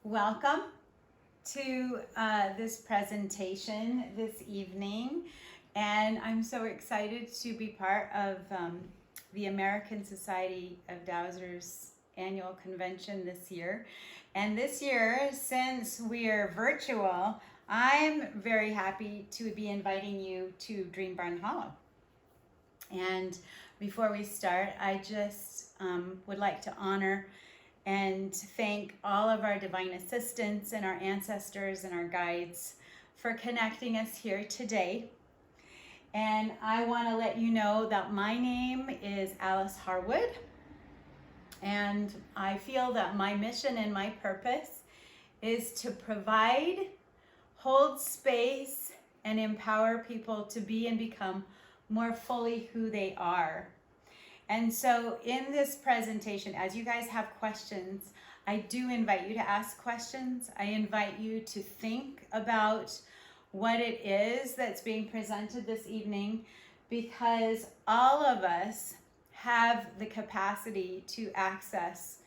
Welcome to this presentation this evening, and I'm so excited to be part of the American Society of Dowsers annual convention this year. And this year, since we are virtual, I'm very happy to be inviting you to Dream Barn Hollow. And before we start, I just would like to honor and thank all of our divine assistants and our ancestors and our guides for connecting us here today. And I want to let you know that my name is Alice Harwood, and I feel that my mission and my purpose is to provide, hold space, and empower people to be and become more fully who they are. And so in this presentation, as you guys have questions, I do invite you to ask questions. I invite you to think about what it is that's being presented this evening, because all of us have the capacity to access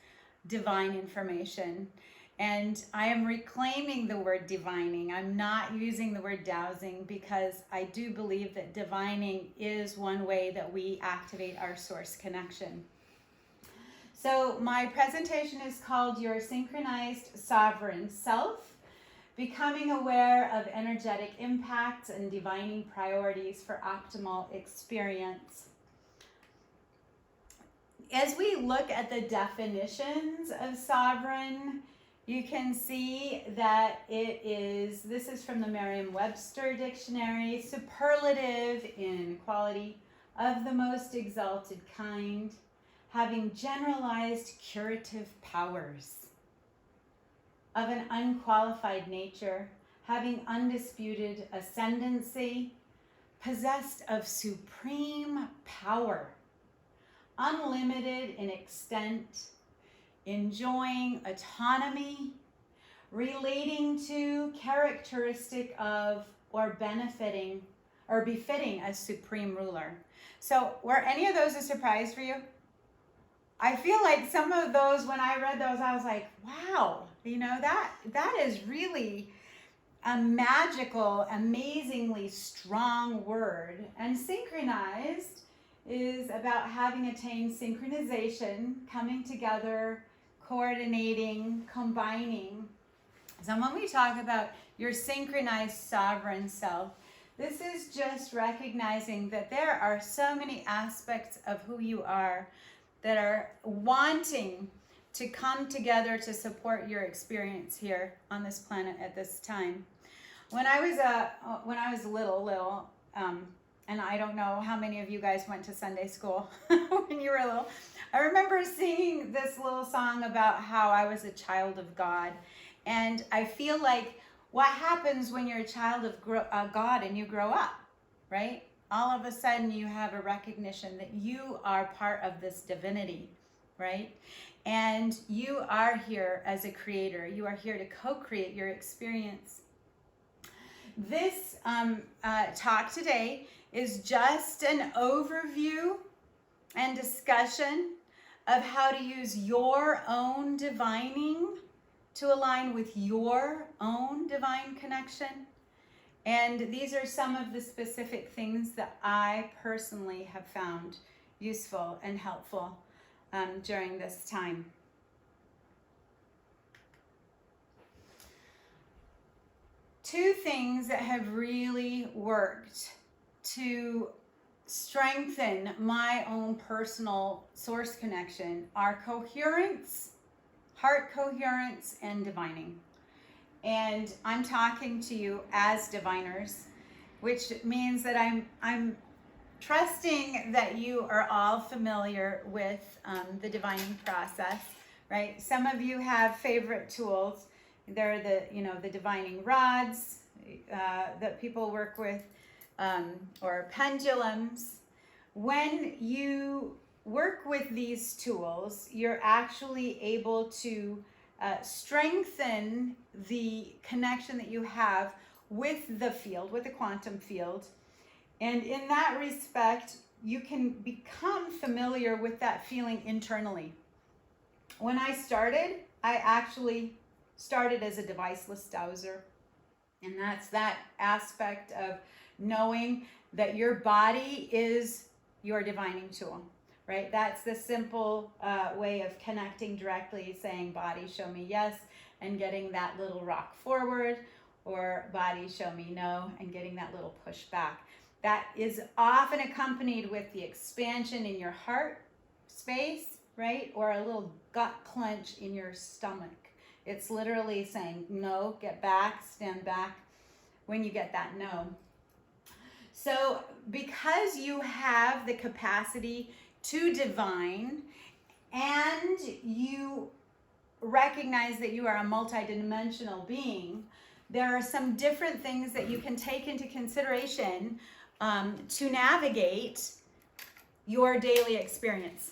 divine information. And I am reclaiming the word divining. I'm not using the word dowsing, because I do believe that divining is one way that we activate our source connection. So my presentation is called Your Synchronized Sovereign Self, Becoming Aware of Energetic Impacts and Divining Priorities for Optimal Experience. As we look at the definitions of sovereign, you can see that this is from the Merriam-Webster dictionary, superlative in quality, of the most exalted kind, having generalized curative powers, of an unqualified nature, having undisputed ascendancy, possessed of supreme power, unlimited in extent, enjoying autonomy, relating to, characteristic of, or benefiting or befitting a supreme ruler. So were any of those a surprise for you? I feel like some of those, when I read those, I was like, wow, that is really a magical, amazingly strong word. And synchronized is about having attained synchronization, coming together, coordinating, combining. So when we talk about your synchronized sovereign self, this is just recognizing that there are so many aspects of who you are that are wanting to come together to support your experience here on this planet at this time. When I was little, and I don't know how many of you guys went to Sunday school when you were little. I remember singing this little song about how I was a child of God. And I feel like what happens when you're a child of God and you grow up, right? All of a sudden you have a recognition that you are part of this divinity, right? And you are here as a creator. You are here to co-create your experience. This talk today is just an overview and discussion of how to use your own divining to align with your own divine connection. And these are some of the specific things that I personally have found useful and helpful during this time. Two things that have really worked to strengthen my own personal source connection are coherence, heart coherence, and divining. And I'm talking to you as diviners, which means that I'm trusting that you are all familiar with the divining process, right? Some of you have favorite tools. They're the divining rods that people work with, or pendulums. When you work with these tools, you're actually able to strengthen the connection that you have with the field, with the quantum field. And in that respect, you can become familiar with that feeling internally. When I started, I actually started as a deviceless dowser. And that's that aspect of knowing that your body is your divining tool, right? That's the simple way of connecting directly, saying body show me yes, and getting that little rock forward, or body show me no, and getting that little push back. That is often accompanied with the expansion in your heart space, right? Or a little gut clench in your stomach. It's literally saying no, get back, stand back when you get that no. So because you have the capacity to divine, and you recognize that you are a multidimensional being, there are some different things that you can take into consideration to navigate your daily experience.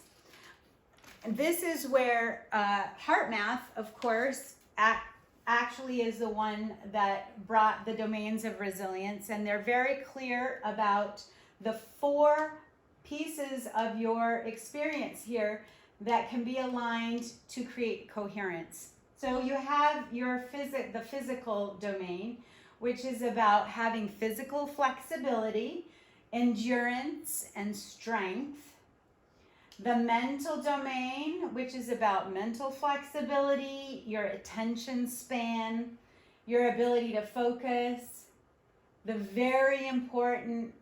And this is where heart math, of course, actually is the one that brought the domains of resilience, and they're very clear about the 4 pieces of your experience here that can be aligned to create coherence. So you have your the physical domain, which is about having physical flexibility, endurance, and strength. The mental domain, which is about mental flexibility, your attention span, your ability to focus, the very important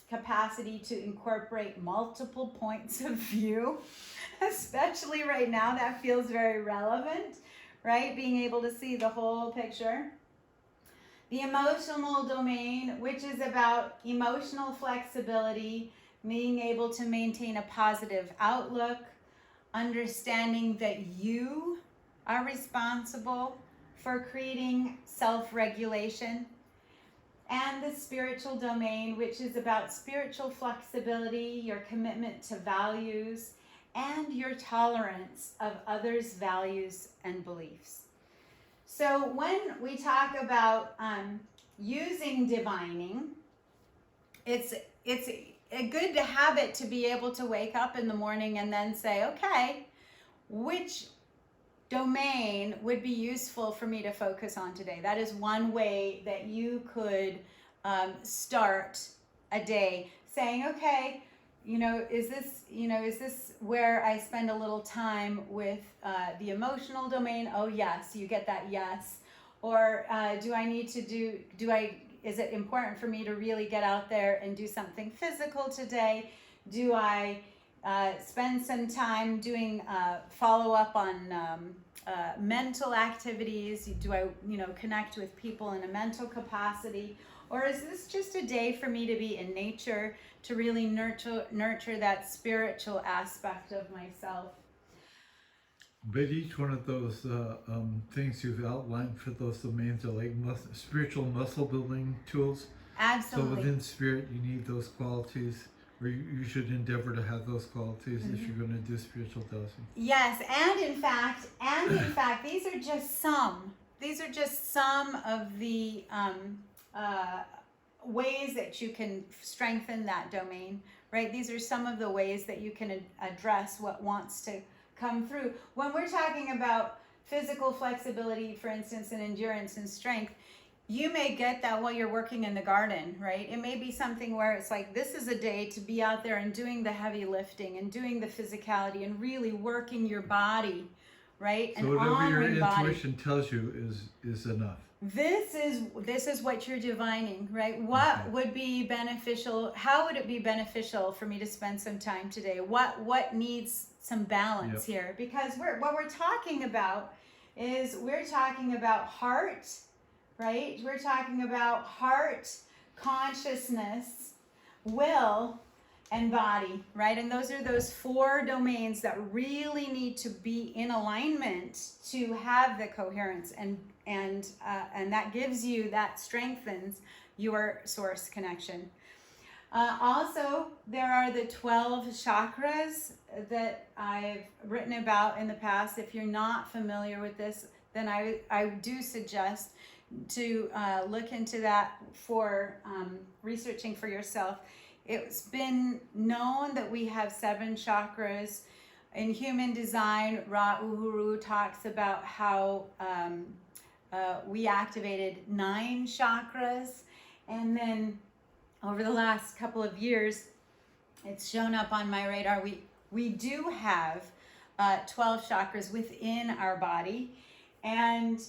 capacity to incorporate multiple points of view, especially right now, that feels very relevant, right? Being able to see the whole picture. The emotional domain, which is about emotional flexibility, being able to maintain a positive outlook, understanding that you are responsible for creating self-regulation. And the spiritual domain, which is about spiritual flexibility, your commitment to values, and your tolerance of others' values and beliefs. So when we talk about using divining, it's a good habit to be able to wake up in the morning and then say, okay, which domain would be useful for me to focus on today? That is one way that you could start a day, saying, okay, is this where I spend a little time with the emotional domain? Oh yes, you get that yes. Or do I need to is it important for me to really get out there and do something physical today? Do I spend some time doing follow-up on mental activities? Do I connect with people in a mental capacity? Or is this just a day for me to be in nature, to really nurture that spiritual aspect of myself? But each one of those things you've outlined for those domains are like spiritual muscle building tools. Absolutely. So within spirit, you need those qualities, or you should endeavor to have those qualities if you're going to do spiritual dosing. Yes, and in fact, these are just some. These are just some of the ways that you can strengthen that domain, right? These are some of the ways that you can address what wants to come through. When we're talking about physical flexibility, for instance, and endurance and strength, you may get that while you're working in the garden, right? It may be something where it's like, this is a day to be out there and doing the heavy lifting and doing the physicality and really working your body, right? So whatever your intuition tells you is enough. This is what you're divining, right? What would be beneficial? How would it be beneficial for me to spend some time today? What needs some balance here? Because what we're talking about is we're talking about heart, right? We're talking about heart, consciousness, will, and body, right? And those are those 4 domains that really need to be in alignment to have the coherence, and that gives you, that strengthens your source connection. Also, there are the 12 chakras that I've written about in the past. If you're not familiar with this, then I do suggest to look into that for researching for yourself. It's been known that we have 7 chakras. In human design, Ra Uhuru talks about how we activated 9 chakras, and then over the last couple of years, it's shown up on my radar. We do have 12 chakras within our body, and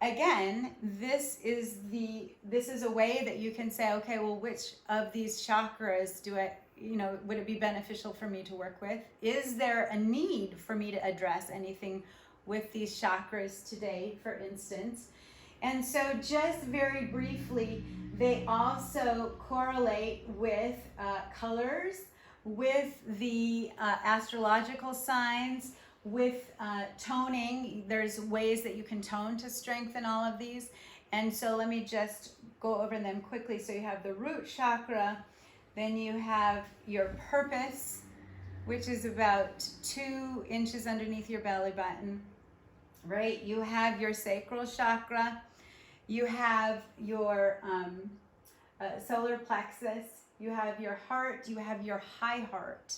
again, this is a way that you can say, okay, well, which of these chakras do I, would it be beneficial for me to work with? Is there a need for me to address anything with these chakras today, for instance? And so just very briefly, they also correlate with colors, with the astrological signs, with toning. There's ways that you can tone to strengthen all of these. And so let me just go over them quickly. So you have the root chakra, then you have your purpose, which is about 2 inches underneath your belly button, right? You have your sacral chakra, you have your solar plexus, you have your heart, you have your high heart.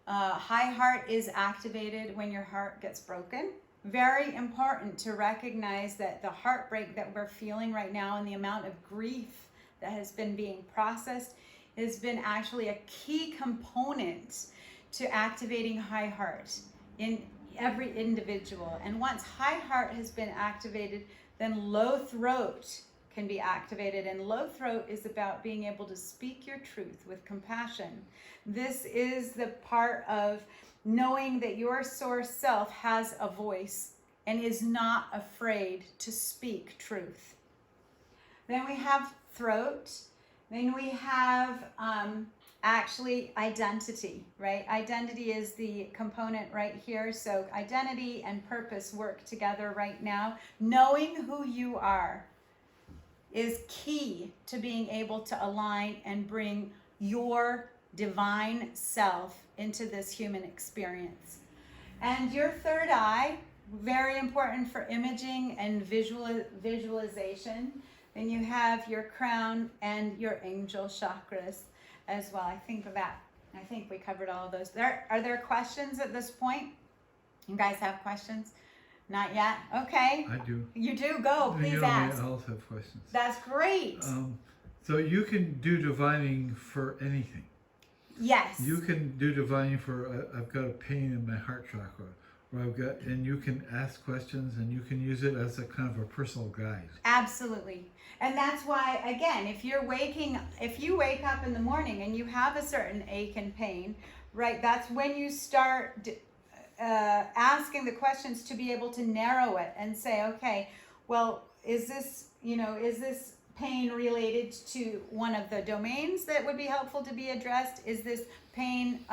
High heart is activated when your heart gets broken. Very important to recognize that the heartbreak that we're feeling right now and the amount of grief that has been being processed has been actually a key component to activating high heart in every individual. And once high heart has been activated, then low throat can be activated. And low throat is about being able to speak your truth with compassion. This is the part of knowing that your source self has a voice and is not afraid to speak truth. Then we have throat. Then we have actually identity, right? Identity is the component right here. So identity and purpose work together right now. Knowing who you are is key to being able to align and bring your divine self into this human experience. And your third eye, very important for imaging and visualization. Then you have your crown and your angel chakras as well. I think we covered all of those. Are there questions at this point? You guys have questions? Not yet? Okay. I do. You do? Go. Please ask. I also have questions. That's great. So you can do divining for anything. Yes. You can do divining for, I've got a pain in my heart chakra, or and you can ask questions and you can use it as a kind of a personal guide. Absolutely. And that's why, again, if you wake up in the morning and you have a certain ache and pain, right, that's when you start asking the questions to be able to narrow it and say, okay, well, is this pain related to one of the domains that would be helpful to be addressed? Is this pain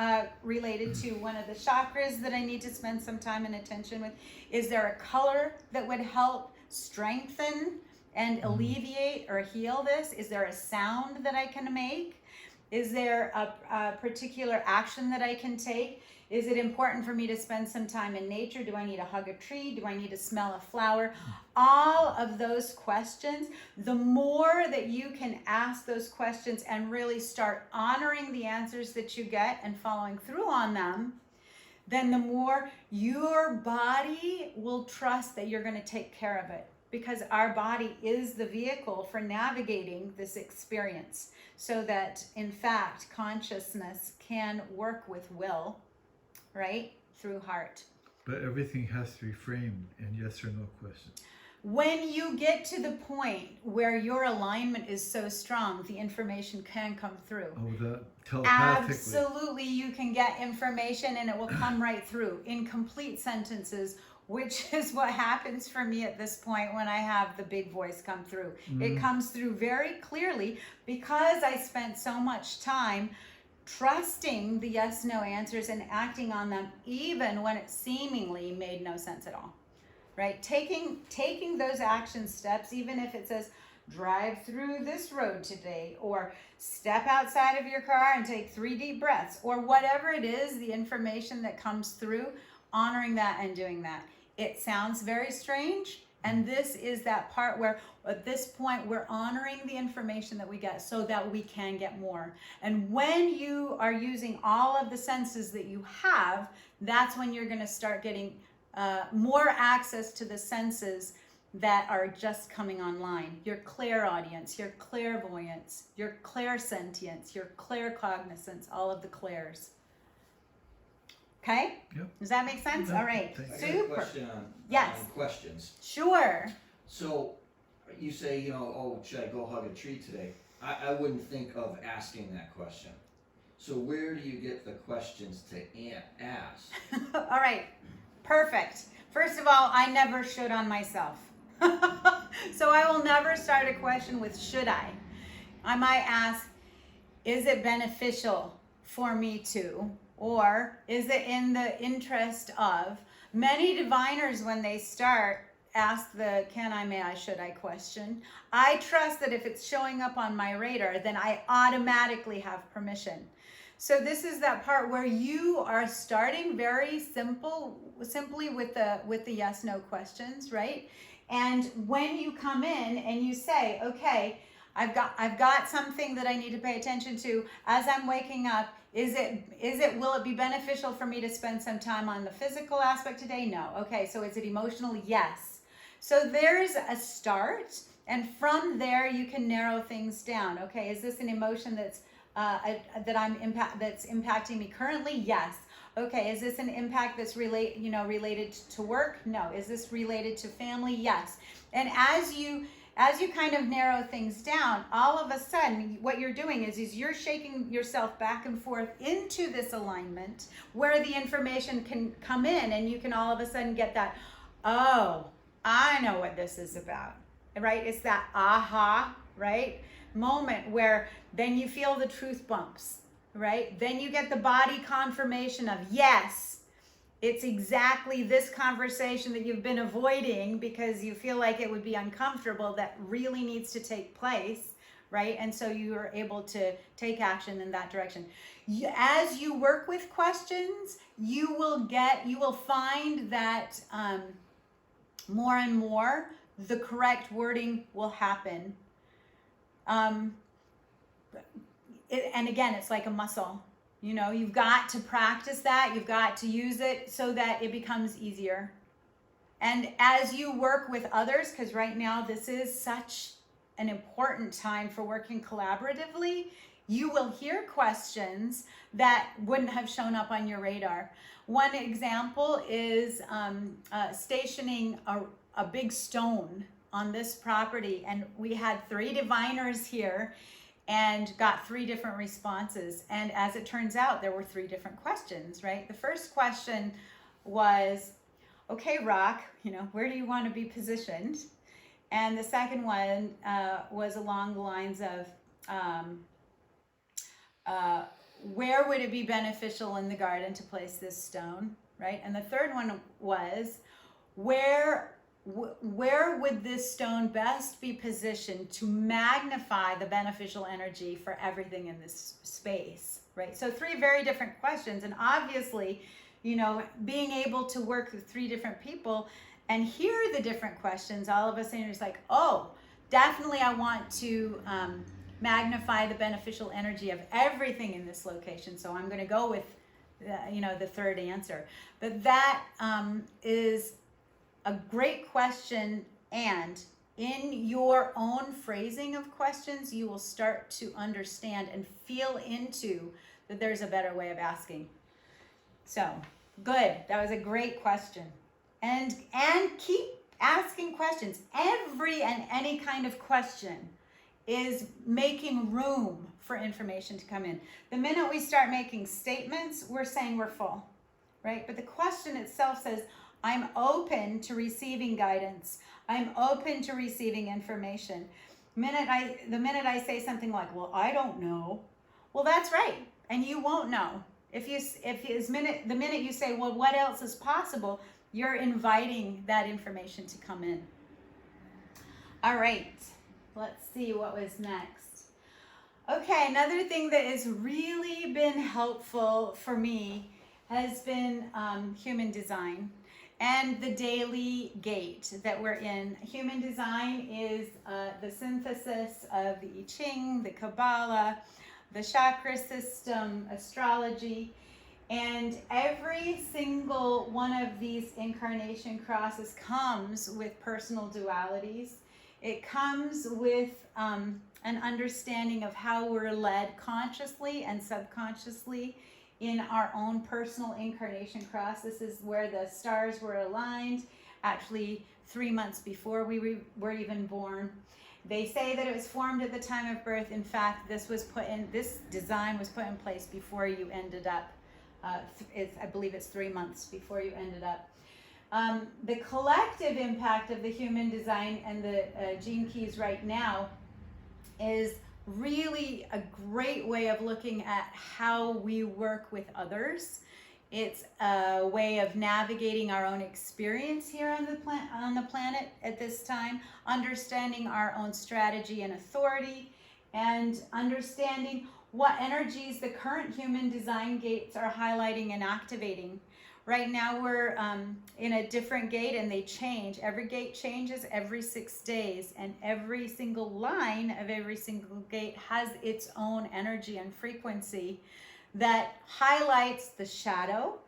related to one of the chakras that I need to spend some time and attention with? Is there a color that would help strengthen and alleviate or heal this? Is there a sound that I can make? Is there a particular action that I can take? Is it important for me to spend some time in nature? Do I need to hug a tree? Do I need to smell a flower? All of those questions, the more that you can ask those questions and really start honoring the answers that you get and following through on them, then the more your body will trust that you're going to take care of it. Because our body is the vehicle for navigating this experience so that, in fact, consciousness can work with will, right, through heart. But everything has to be framed in yes or no questions. When you get to the point where your alignment is so strong, the information can come through. Oh, that telepathically. Absolutely, you can get information and it will come right through in complete sentences, which is what happens for me at this point when I have the big voice come through. It comes through very clearly because I spent so much time trusting the yes-no answers and acting on them even when it seemingly made no sense at all, right? Taking those action steps, even if it says, drive through this road today, or step outside of your car and take 3 deep breaths, or whatever it is, the information that comes through, honoring that and doing that. It sounds very strange, And this is that part where at this point we're honoring the information that we get so that we can get more. And when you are using all of the senses that you have, that's when you're going to start getting more access to the senses that are just coming online. Your clairaudience, your clairvoyance, your clairsentience, your claircognizance, all of the clairs. Okay? Yep. Does that make sense? Yep. All right. Thanks. I got a question Yes. on questions. Sure. So you say, you know, oh, should I go hug a tree today? I wouldn't think of asking that question. So where do you get the questions to ask? All right. Perfect. First of all, I never should on myself. So I will never start a question with should I. I might ask, is it beneficial for me to? Or is it in the interest of? Many diviners, when they start, ask the can I, may I, should I question. I trust that if it's showing up on my radar, then I automatically have permission. So this is that part where you are starting very simply with the yes, no questions, right? And when you come in and you say, okay, I've got something that I need to pay attention to as I'm waking up. Will it be beneficial for me to spend some time on the physical aspect today? No. Okay, so is it emotional? Yes. So there's a start, and from there you can narrow things down. Okay, is this an emotion that's impacting me currently? Yes. Okay, is this an impact that's related to work? No. Is this related to family? Yes. And as you kind of narrow things down, all of a sudden what you're doing is you're shaking yourself back and forth into this alignment where the information can come in, and you can all of a sudden get that, oh, I know what this is about, right? It's that aha, right, moment where then you feel the truth bumps, right? Then you get the body confirmation of, yes, it's exactly this conversation that you've been avoiding because you feel like it would be uncomfortable that really needs to take place, right? And so you are able to take action in that direction. As you work with questions, you will find that more and more the correct wording will happen. And again, it's like a muscle. You know, you've got to practice that. You've got to use it so that it becomes easier. And as you work with others, because right now this is such an important time for working collaboratively, you will hear questions that wouldn't have shown up on your radar. One example is stationing a big stone on this property. And we had 3 diviners here and got 3 different responses. And as it turns out, there were 3 different questions, right? The first question was, okay, Rock, where do you want to be positioned? And the second one was along the lines of, where would it be beneficial in the garden to place this stone, right? And the third one was, where would this stone best be positioned to magnify the beneficial energy for everything in this space, right? So 3 very different questions. And obviously, being able to work with 3 different people and hear the different questions, all of a sudden it's like, oh, definitely I want to magnify the beneficial energy of everything in this location. So I'm going to go with, the third answer. But that is a great question, and in your own phrasing of questions, you will start to understand and feel into that there's a better way of asking. So, good. That was a great question. And keep asking questions. Every and any kind of question is making room for information to come in. The minute we start making statements, we're saying we're full, right? But the question itself says, I'm open to receiving guidance. I'm open to receiving information. The minute I say something like, well, I don't know. Well, that's right. And you won't know. The minute you say, well, what else is possible? You're inviting that information to come in. All right. Let's see what was next. Okay. Another thing that has really been helpful for me has been human design. and the daily gate that we're in. Human design is the synthesis of the I Ching, the Kabbalah, the chakra system, astrology, and every single one of these incarnation crosses comes with personal dualities. It comes with an understanding of how we're led consciously and subconsciously in our own personal incarnation cross. This is where the stars were aligned, actually 3 months before we were even born. They say that it was formed at the time of birth. In fact, this design was put in place before you ended up. I believe it's 3 months before you ended up. The collective impact of the human design and the gene keys right now is really a great way of looking at how we work with others. It's a way of navigating our own experience here on the planet at this time, understanding our own strategy and authority, and understanding what energies the current human design gates are highlighting and activating. Right now we're in a different gate, and they change. Every gate changes every 6 days, and every single line of every single gate has its own energy and frequency that highlights the shadow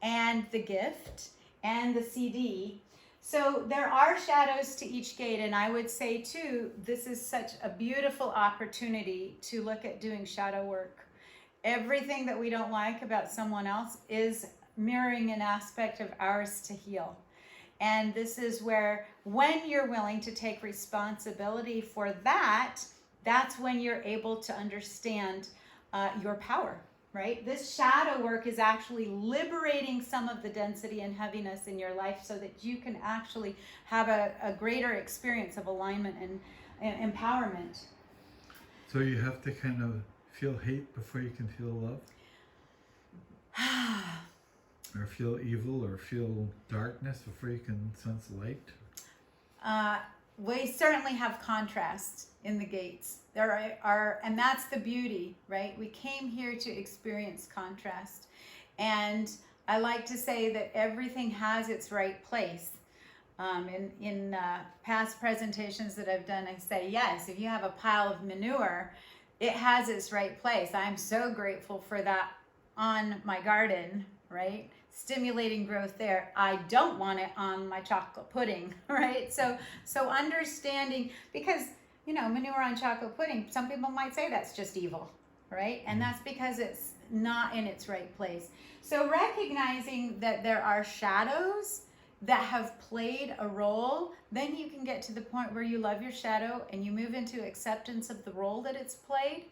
and the gift and the CD. So there are shadows to each gate, and I would say too, this is such a beautiful opportunity to look at doing shadow work. Everything that we don't like about someone else is mirroring an aspect of ours to heal. And this is where, when you're willing to take responsibility for that, that's when you're able to understand your power, right? This shadow work is actually liberating some of the density and heaviness in your life so that you can actually have a greater experience of alignment and empowerment. So you have to kind of feel hate before you can feel love? Or feel evil or feel darkness before you can sense light? We certainly have contrast in the gates. There are, and that's the beauty, right? We came here to experience contrast. And I like to say that everything has its right place. In past presentations that I've done, I say, yes, if you have a pile of manure, it has its right place. I'm so grateful for that on my garden, right? Stimulating growth there. I don't want it on my chocolate pudding, right? So understanding, because, you know, manure on chocolate pudding, some people might say that's just evil, right? And that's because it's not in its right place. So recognizing that there are shadows that have played a role, then you can get to the point where you love your shadow and you move into acceptance of the role that it's played.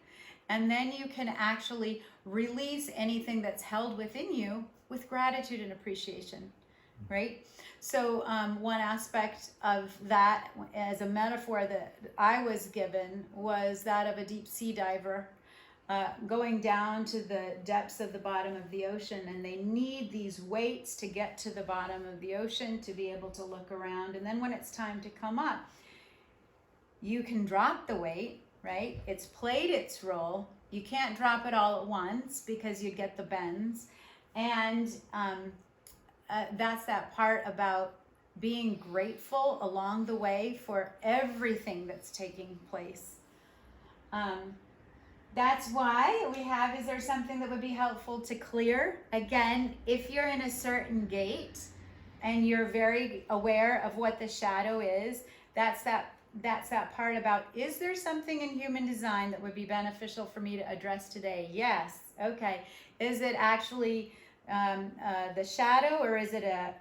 And then you can actually release anything that's held within you with gratitude and appreciation, right? So one aspect of that, as a metaphor that I was given, was that of a deep sea diver going down to the depths of the bottom of the ocean, and they need these weights to get to the bottom of the ocean to be able to look around. And then when it's time to come up, you can drop the weight, right? It's played its role. You can't drop it all at once because you get the bends. And that's that part about being grateful along the way for everything that's taking place. That's why we have, is there something that would be helpful to clear? Again, if you're in a certain gate and you're very aware of what the shadow is, that's that part about, is there something in human design that would be beneficial for me to address today? Yes. Okay. Is it actually the shadow, or is it a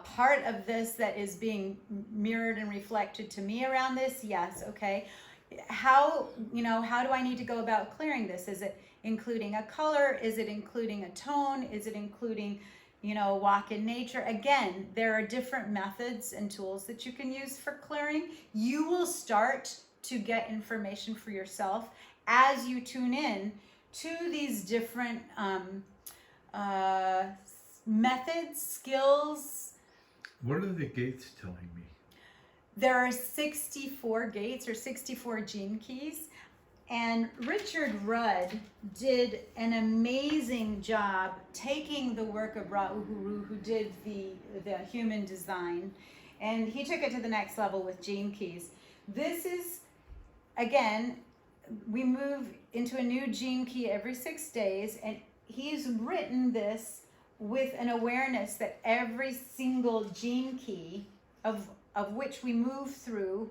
part of this that is being mirrored and reflected to me around this? Yes. Okay. How do I need to go about clearing this? Is it including a color? Is it including a tone? Is it including, walk in nature? Again, there are different methods and tools that you can use for clearing. You will start to get information for yourself as you tune in to these different methods, skills. What are the gates telling me? There are 64 gates or 64 gene keys, And Richard Rudd did an amazing job taking the work of Ra Uhuru, who did the human design, and he took it to the next level with gene keys. This is, again, we move into a new gene key every 6 days, and he's written this with an awareness that every single gene key of which we move through,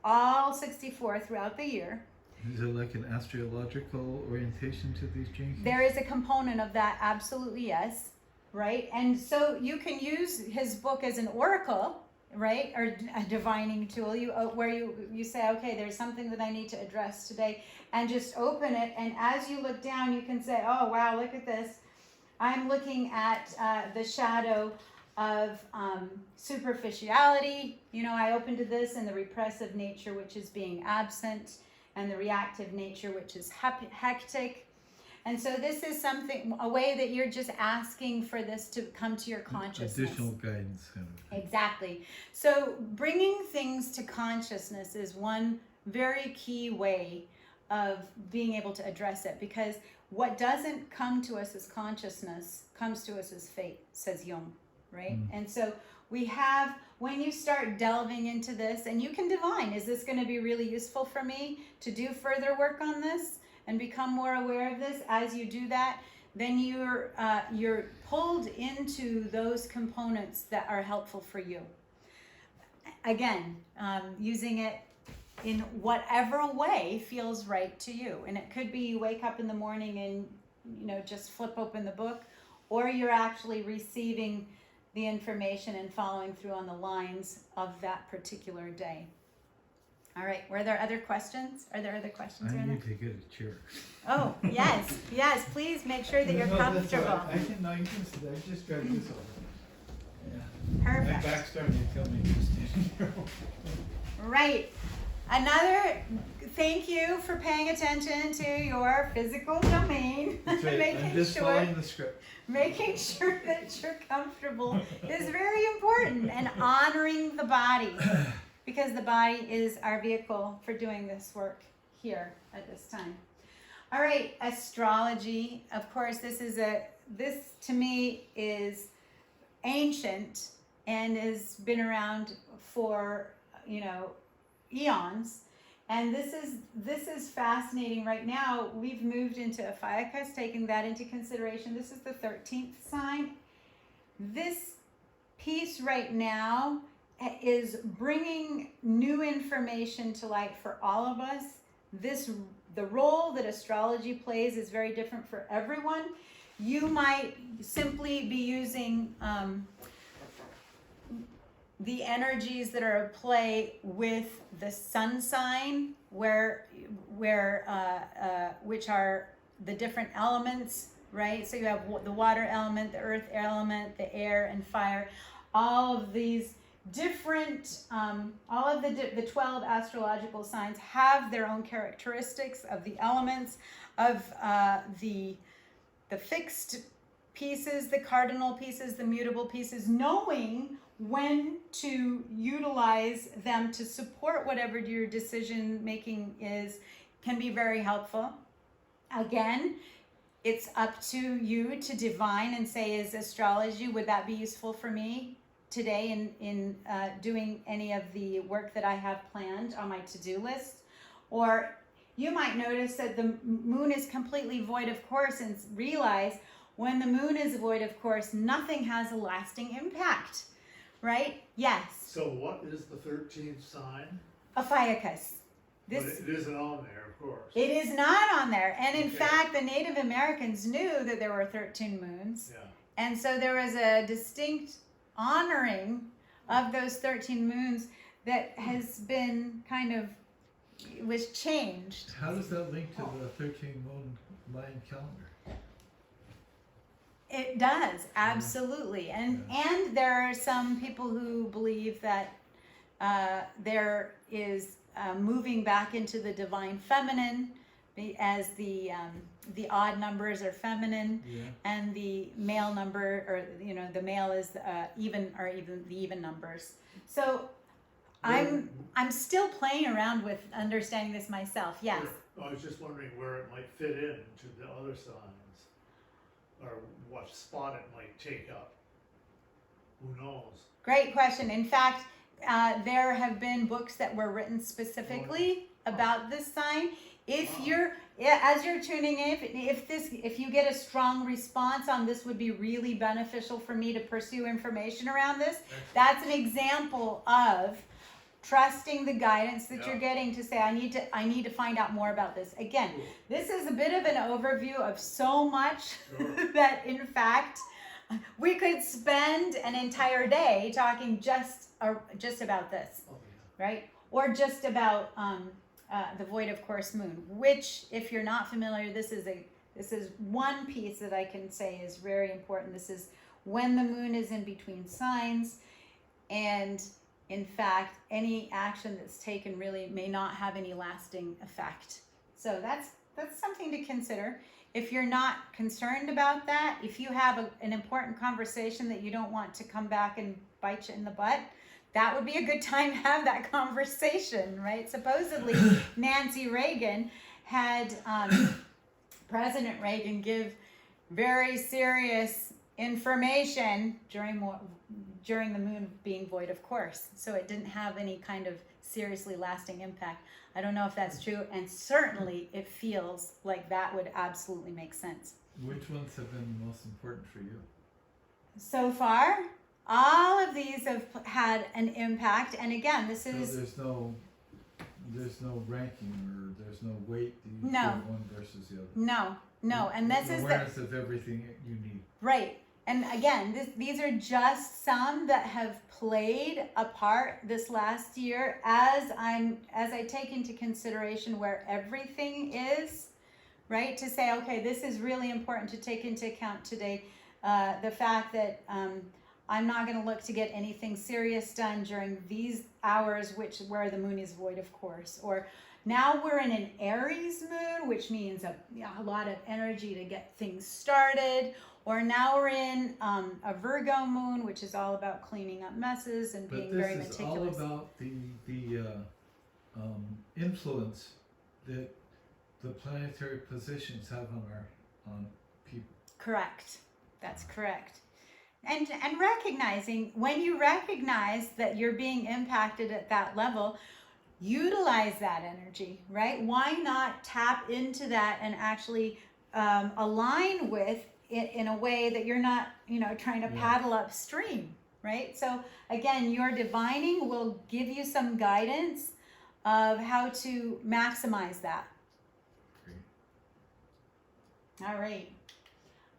all 64 throughout the year. Is there like an astrological orientation to these gene keys? There is a component of that, absolutely, yes, right? And so you can use his book as an oracle, right, or a divining tool, where you say, okay, there's something that I need to address today, and just open it, and as you look down, you can say, oh, wow, look at this. I'm looking at the shadow of superficiality. You know, I open to this, and the repressive nature, which is being absent, and the reactive nature, which is hectic. And so this is something, a way that you're just asking for this to come to your consciousness. Additional guidance, kind of thing. Exactly. So bringing things to consciousness is one very key way of being able to address it, because what doesn't come to us as consciousness comes to us as fate, says Jung, right? And so we have, when you start delving into this, and you can divine, is this going to be really useful for me to do further work on this and become more aware of this? As you do that, then you're pulled into those components that are helpful for you. Again, using it in whatever way feels right to you. And it could be you wake up in the morning and, you know, just flip open the book, or you're actually receiving the information and following through on the lines of that particular day. All right, were there other questions? Are there other questions? I need to get a chair. Oh, yes, yes, please make sure that you're No, that's all comfortable. right. I just got this over. Yeah. My Perfect. back's starting to tell me to stand here. Right. Another thank you for paying attention to your physical domain. That's right. I'm just following the script. Making sure that you're comfortable is very important, and honoring the body, because the body is our vehicle for doing this work here at this time. All right, astrology. Of course, this to me is ancient and has been around for, you know, eons. And this is fascinating. Right now, we've moved into Ophiuchus, taking that into consideration. This is the 13th sign. This piece right now is bringing new information to light for all of us. The role that astrology plays is very different for everyone. You might simply be using the energies that are at play with the sun sign, which are the different elements, right? So you have the water element, the earth element, the air and fire. All of these different, all of the 12 astrological signs have their own characteristics of the elements, of the fixed pieces, the cardinal pieces, the mutable pieces, knowing when to utilize them to support whatever your decision making is can be very helpful. Again, it's up to you to divine and say, is astrology, would that be useful for me today in doing any of the work that I have planned on my to-do list? Or you might notice that the moon is completely void of course, and realize when the moon is void of course, nothing has a lasting impact. Right? Yes. So what is the 13th sign? Ophiuchus. But it isn't on there, of course. It is not on there. And in Okay. fact, the Native Americans knew that there were 13 moons. Yeah. And so there was a distinct honoring of those 13 moons that has been was changed. How does that link to the 13 moon Mayan calendar? It does, absolutely. And there are some people who believe that there is moving back into the divine feminine, as the odd numbers are feminine, and the male number, or the male is even the even numbers. So I'm still playing around with understanding this myself. Yes. I was just wondering where it might fit into the other signs, or what spot it might take up. Who knows? Great question. In fact, there have been books that were written specifically about this sign. If you're, as you're tuning in, if you get a strong response on this would be really beneficial for me to pursue information around this. That's an example of trusting the guidance that you're getting to say, I need to find out more about this. Again, this is a bit of an overview of so much that in fact, we could spend an entire day talking just about this, right? Or just about the void of course moon, which, if you're not familiar, this is one piece that I can say is very important. This is when the moon is in between signs, and in fact, any action that's taken really may not have any lasting effect. So that's something to consider. If you're not concerned about that, if you have an important conversation that you don't want to come back and bite you in the butt, that would be a good time to have that conversation, right? Supposedly, Nancy Reagan had President Reagan give very serious information during the moon being void of course. So it didn't have any kind of seriously lasting impact. I don't know if that's true, and certainly it feels like that would absolutely make sense. Which ones have been the most important for you? So far, all of these have had an impact, and again, this is... So there's no ranking, or there's no weight that you No. give one versus the other? No, and this is awareness of everything you need. right. And again, these are just some that have played a part this last year as I take into consideration where everything is, right? To say, okay, this is really important to take into account today. The fact that I'm not going to look to get anything serious done during these hours, where the moon is void, of course. Or now we're in an Aries moon, which means a lot of energy to get things started. Or now we're in a Virgo moon, which is all about cleaning up messes and being very meticulous. But this is all about the influence that the planetary positions have on people. Correct. That's correct. And recognizing, when you recognize that you're being impacted at that level, utilize that energy, right? Why not tap into that and actually align with it in a way that you're not, trying to paddle upstream, right? So again, your divining will give you some guidance of how to maximize that. Great. All right.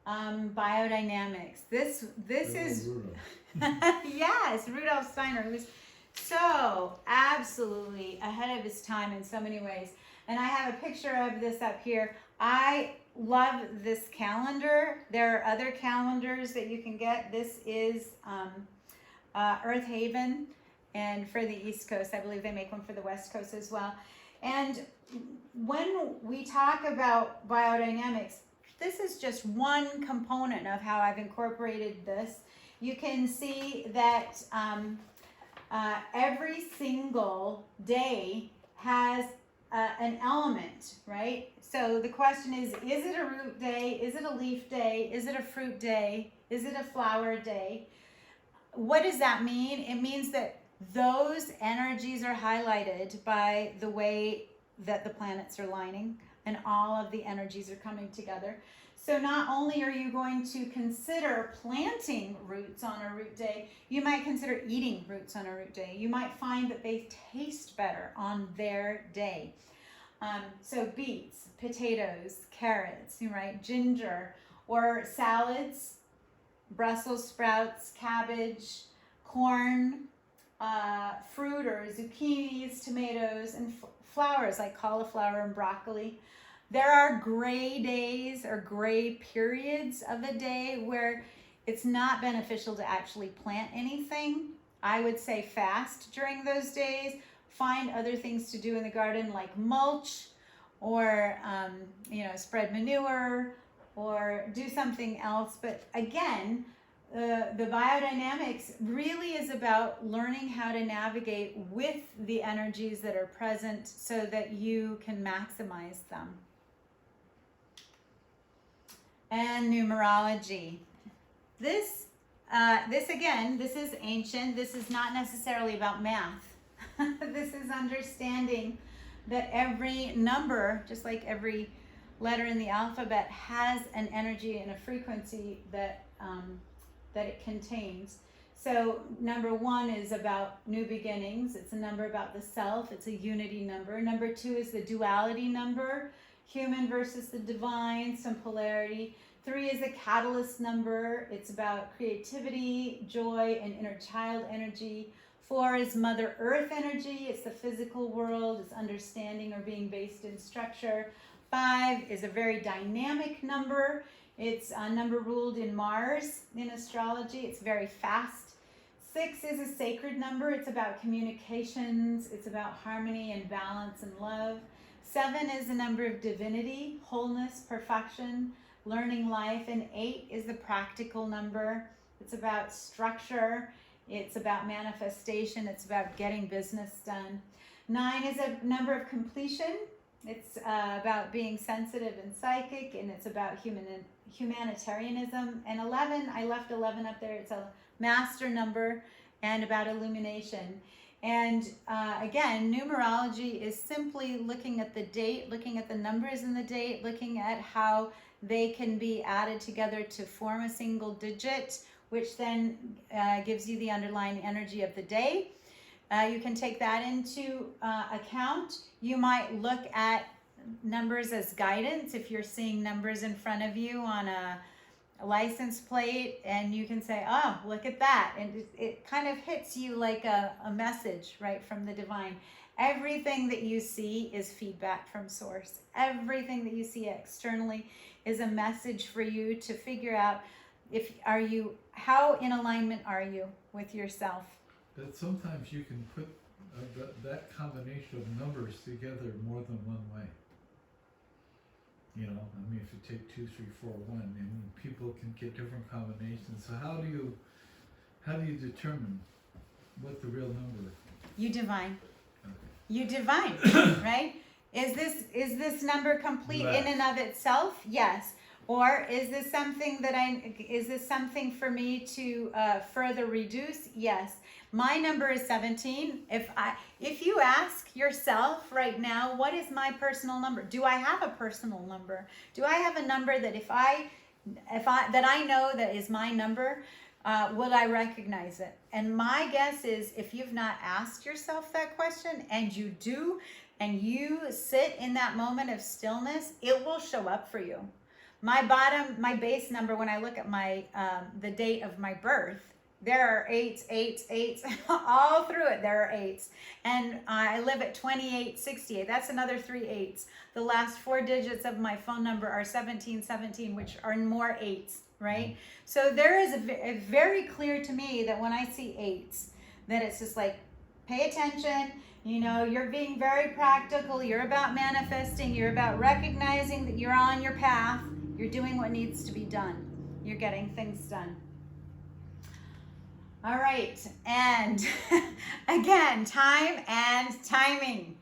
Biodynamics. This is yes, Rudolf Steiner, who's so absolutely ahead of his time in so many ways. And I have a picture of this up here. I love this calendar. There are other calendars that you can get. This is Earth Haven, and for the East Coast, I believe they make one for the West Coast as well. And when we talk about biodynamics, this is just one component of how I've incorporated this. You can see that every single day has an element, right? So the question is it a root day? Is it a leaf day? Is it a fruit day? Is it a flower day? What does that mean? It means that those energies are highlighted by the way that the planets are lining, and all of the energies are coming together. So not only are you going to consider planting roots on a root day, you might consider eating roots on a root day. You might find that they taste better on their day. So beets, potatoes, carrots, right? Ginger, or salads, Brussels sprouts, cabbage, corn, fruit or zucchinis, tomatoes, and flowers like cauliflower and broccoli. There are gray days or gray periods of a day where it's not beneficial to actually plant anything. I would say fast during those days. Find other things to do in the garden like mulch, or spread manure, or do something else. But again, the biodynamics really is about learning how to navigate with the energies that are present so that you can maximize them. And numerology. This again, this is ancient. This is not necessarily about math. This is understanding that every number, just like every letter in the alphabet, has an energy and a frequency that it contains. So number 1 is about new beginnings. It's a number about the self. It's a unity number. Number 2 is the duality number, human versus the divine, some polarity. 3 is a catalyst number. It's about creativity, joy, and inner child energy. 4 is Mother Earth energy. It's the physical world. It's understanding or being based in structure. 5 is a very dynamic number. It's a number ruled in Mars in astrology. It's very fast. 6 is a sacred number. It's about communications. It's about harmony and balance and love. 7 is the number of divinity, wholeness, perfection, learning life. And 8 is the practical number. It's about structure. It's about manifestation. It's about getting business done. 9 is a number of completion. It's about being sensitive and psychic, and it's about humanitarianism. And 11, I left 11 up there. It's a master number and about illumination. And again, numerology is simply looking at the date, looking at the numbers in the date, looking at how they can be added together to form a single digit, which then gives you the underlying energy of the day. You can take that into account. You might look at numbers as guidance. If you're seeing numbers in front of you on a license plate, and you can say, oh, look at that. And it kind of hits you like a message, right, from the divine. Everything that you see is feedback from source. Everything that you see externally is a message for you to figure out how in alignment are you with yourself. But sometimes you can put that combination of numbers together more than one way. You know, I mean, if you take 2, 3, 4, 1, and people can get different combinations. So how do you determine what the real number? You divine. Okay. You divine, right? Is this number complete in and of itself? Yes. Or is this something for me to further reduce? Yes. My number is 17. If you ask yourself right now, what is my personal number? Do I have a personal number? Do I have a number that I know that is my number? Will I recognize it? And my guess is, if you've not asked yourself that question, and you do, and you sit in that moment of stillness, it will show up for you. My base number, when I look at the date of my birth, there are 8s, 8s, 8s, all through it there are 8s. And I live at 2868. That's another 3 8s. The last 4 digits of my phone number are 1717, which are more 8s, right? So there is a very clear to me that when I see 8s, that it's just like, pay attention. You know, you're being very practical. You're about manifesting. You're about recognizing that you're on your path. You're doing what needs to be done. You're getting things done. All right, and again, time and timing.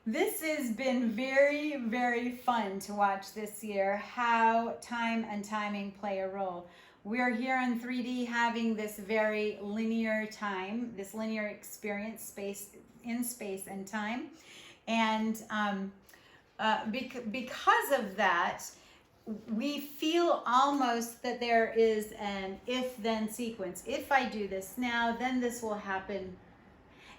This has been very, very fun to watch this year, how time and timing play a role. We're here in 3D having this very linear time, this linear experience, space and time. And because of that, we feel almost that there is an if-then sequence. If I do this now, then this will happen.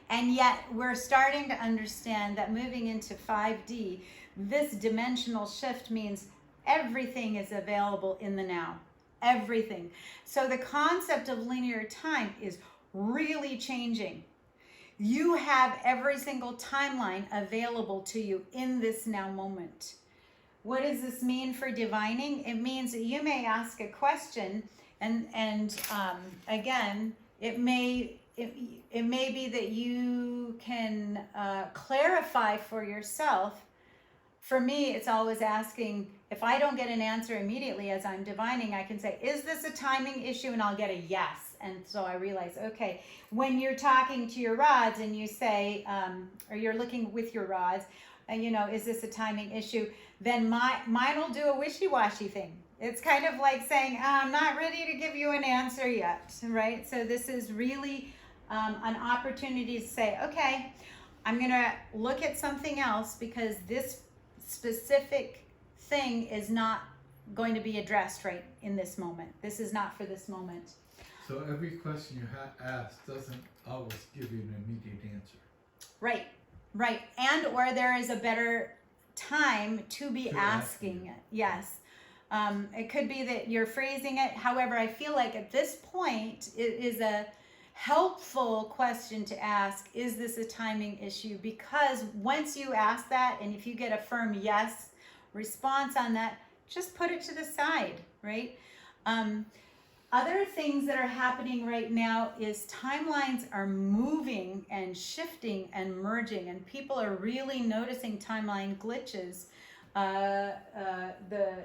And yet we're starting to understand that moving into 5D, this dimensional shift means everything is available in the now. Everything. So the concept of linear time is really changing. You have every single timeline available to you in this now moment. What does this mean for divining? It means that you may ask a question, and again, it may be that you can clarify for yourself for me, it's always asking, if I don't get an answer immediately as I'm divining, I can say, is this a timing issue? And I'll get a yes. And so I realize, okay, when you're talking to your rods and you say, or you're looking with your rods, and is this a timing issue? Then mine will do a wishy-washy thing. It's kind of like saying, I'm not ready to give you an answer yet, right? So this is really an opportunity to say, okay, I'm gonna look at something else because this specific thing is not going to be addressed right in this moment. This is not for this moment. So every question you ask doesn't always give you an immediate answer. Right. And or there is a better time to be asking it. Yes. It could be that you're phrasing it. However, I feel like at this point, it is a helpful question to ask, is this a timing issue? Because once you ask that, and if you get a firm yes response on that, just put it to the side, right? Other things that are happening right now is timelines are moving and shifting and merging, and people are really noticing timeline glitches. The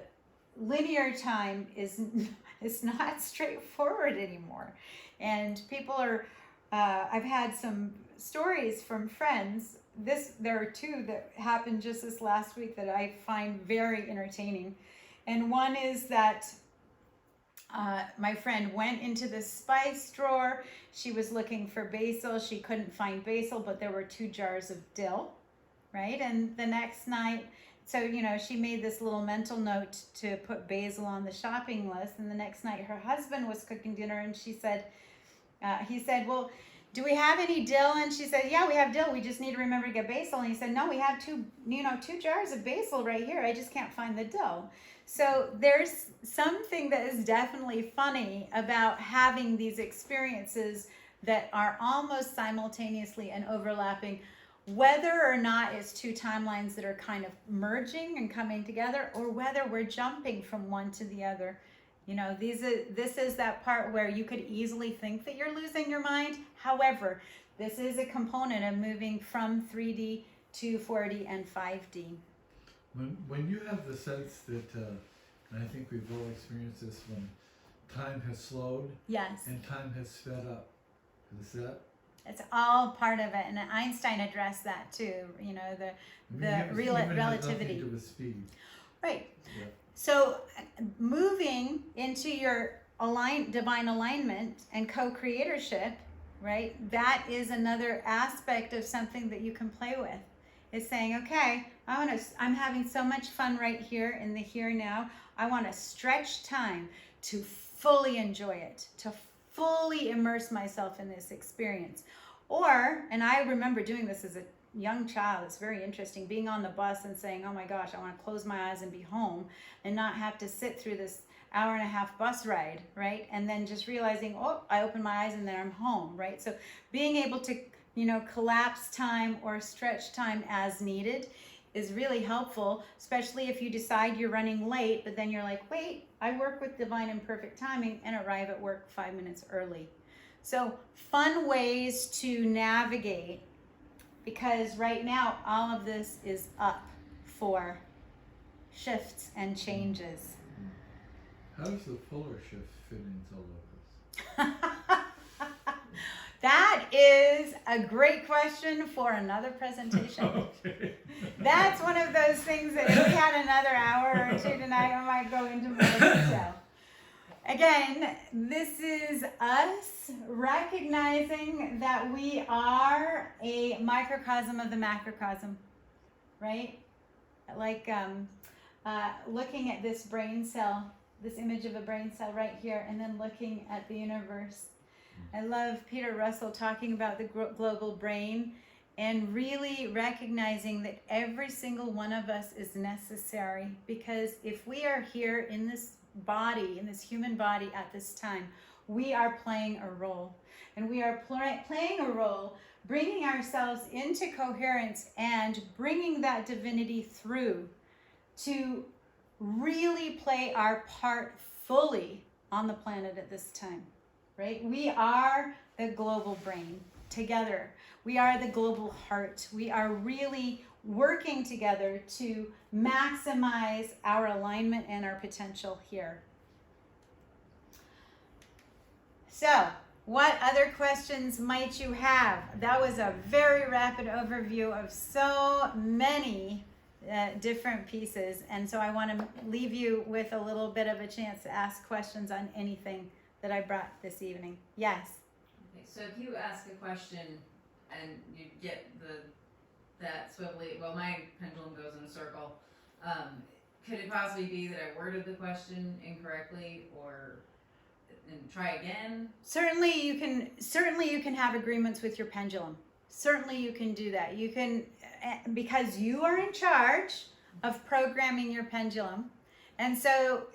linear time is not straightforward anymore, and people are. I've had some stories from friends. There are two that happened just this last week that I find very entertaining, and one is that. My friend went into the spice drawer. She was looking for basil. She couldn't find basil, but there were 2 jars of dill, right? And the next night, so, she made this little mental note to put basil on the shopping list. And the next night, her husband was cooking dinner, and he said, well, do we have any dill? And she said, yeah, we have dill. We just need to remember to get basil. And he said, no, we have 2 jars of basil right here. I just can't find the dill. So there's something that is definitely funny about having these experiences that are almost simultaneously and overlapping, whether or not it's 2 timelines that are kind of merging and coming together, or whether we're jumping from one to the other. This is that part where you could easily think that you're losing your mind. However, this is a component of moving from 3D to 4D and 5D. When you have the sense that, and I think we've all experienced this, when time has slowed Yes. and time has sped up, is that? It's all part of it, and Einstein addressed that too. The relativity. To the speed. Right. Yeah. So, moving into your divine alignment and co-creatorship, right? That is another aspect of something that you can play with. Is saying, okay, I'm having so much fun right here in the here now. I want to stretch time to fully enjoy it, to fully immerse myself in this experience. And I remember doing this as a young child. It's very interesting, being on the bus and saying, oh my gosh, I want to close my eyes and be home and not have to sit through this hour-and-a-half bus ride, right? And then just realizing, oh, I open my eyes and then I'm home, right? So being able to collapse time or stretch time as needed is really helpful, especially if you decide you're running late, but then you're like, wait, I work with divine and perfect timing and arrive at work 5 minutes early. So fun ways to navigate, because right now all of this is up for shifts and changes. How does the polar shift fit into all of this? That is a great question for another presentation. Okay. That's one of those things that if we had another hour or 2 tonight, I might go into more detail. Again, this is us recognizing that we are a microcosm of the macrocosm, right? Like looking at this brain cell, this image of a brain cell right here, and then looking at the universe. I love Peter Russell talking about the global brain and really recognizing that every single one of us is necessary, because if we are here in this body, in this human body at this time, we are playing a role. And we are playing a role, bringing ourselves into coherence and bringing that divinity through to really play our part fully on the planet at this time. Right? We are the global brain together. We are the global heart. We are really working together to maximize our alignment and our potential here. So, what other questions might you have? That was a very rapid overview of so many different pieces, and so I want to leave you with a little bit of a chance to ask questions on anything that I brought this evening. Yes? Okay, so if you ask a question and you get that swivelly, well, my pendulum goes in a circle. Could it possibly be that I worded the question incorrectly, and try again? Certainly you can have agreements with your pendulum. Certainly you can do that. You can, because you are in charge of programming your pendulum. And so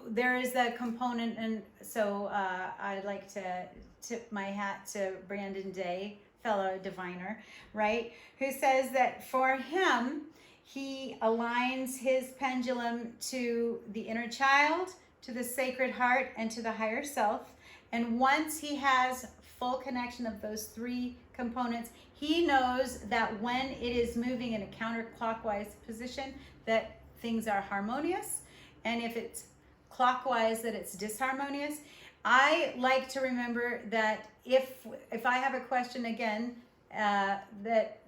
there is a component, and so I'd like to tip my hat to Brandon Day, fellow diviner, right? Who says that for him, he aligns his pendulum to the inner child, to the sacred heart, and to the higher self. And once he has full connection of those three components, he knows that when it is moving in a counterclockwise position, that things are harmonious. And if it's clockwise, that it's disharmonious. I like to remember that if I have a question again, that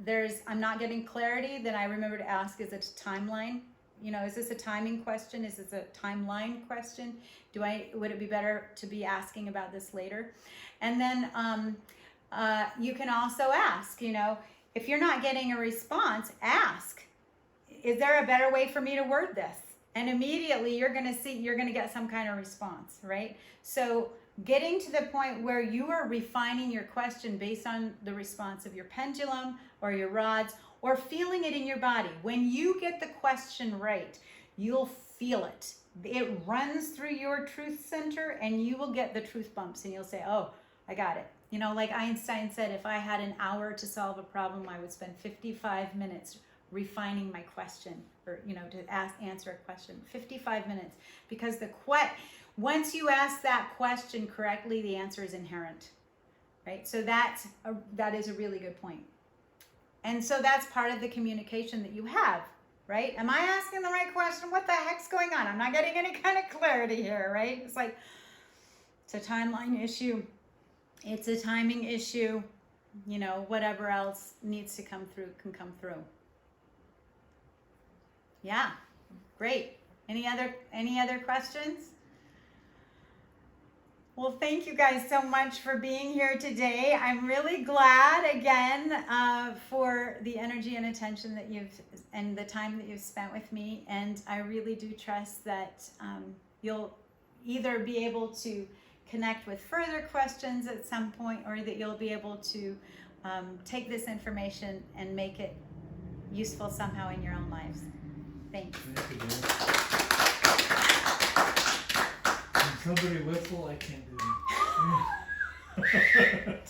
I'm not getting clarity, then I remember to ask, is it a timeline? You know, is this a timing question? Is this a timeline question? Would it be better to be asking about this later? And then you can also ask, you know, if you're not getting a response, ask, is there a better way for me to word this? And immediately you're going to get some kind of response, right? So getting to the point where you are refining your question based on the response of your pendulum or your rods, or feeling it in your body. When you get the question right, you'll feel it. It runs through your truth center, and you will get the truth bumps, and you'll say, oh, I got it. You know, like Einstein said, if I had an hour to solve a problem, I would spend 55 minutes refining my question, or, you know, to answer a question. 55 minutes. Because once you ask that question correctly, the answer is inherent, right? So that is a really good point. And so that's part of the communication that you have, right? Am I asking the right question? What the heck's going on? I'm not getting any kind of clarity here, right? It's like, it's a timeline issue. It's a timing issue. You know, whatever else needs to come through can come through. Yeah, great. Any other questions? Well, thank you guys so much for being here today. I'm really glad again for the energy and attention that and the time that you've spent with me. And I really do trust that you'll either be able to connect with further questions at some point, or that you'll be able to take this information and make it useful somehow in your own lives. Thanks. Thank you, Dan. When somebody whistle, I can't do it.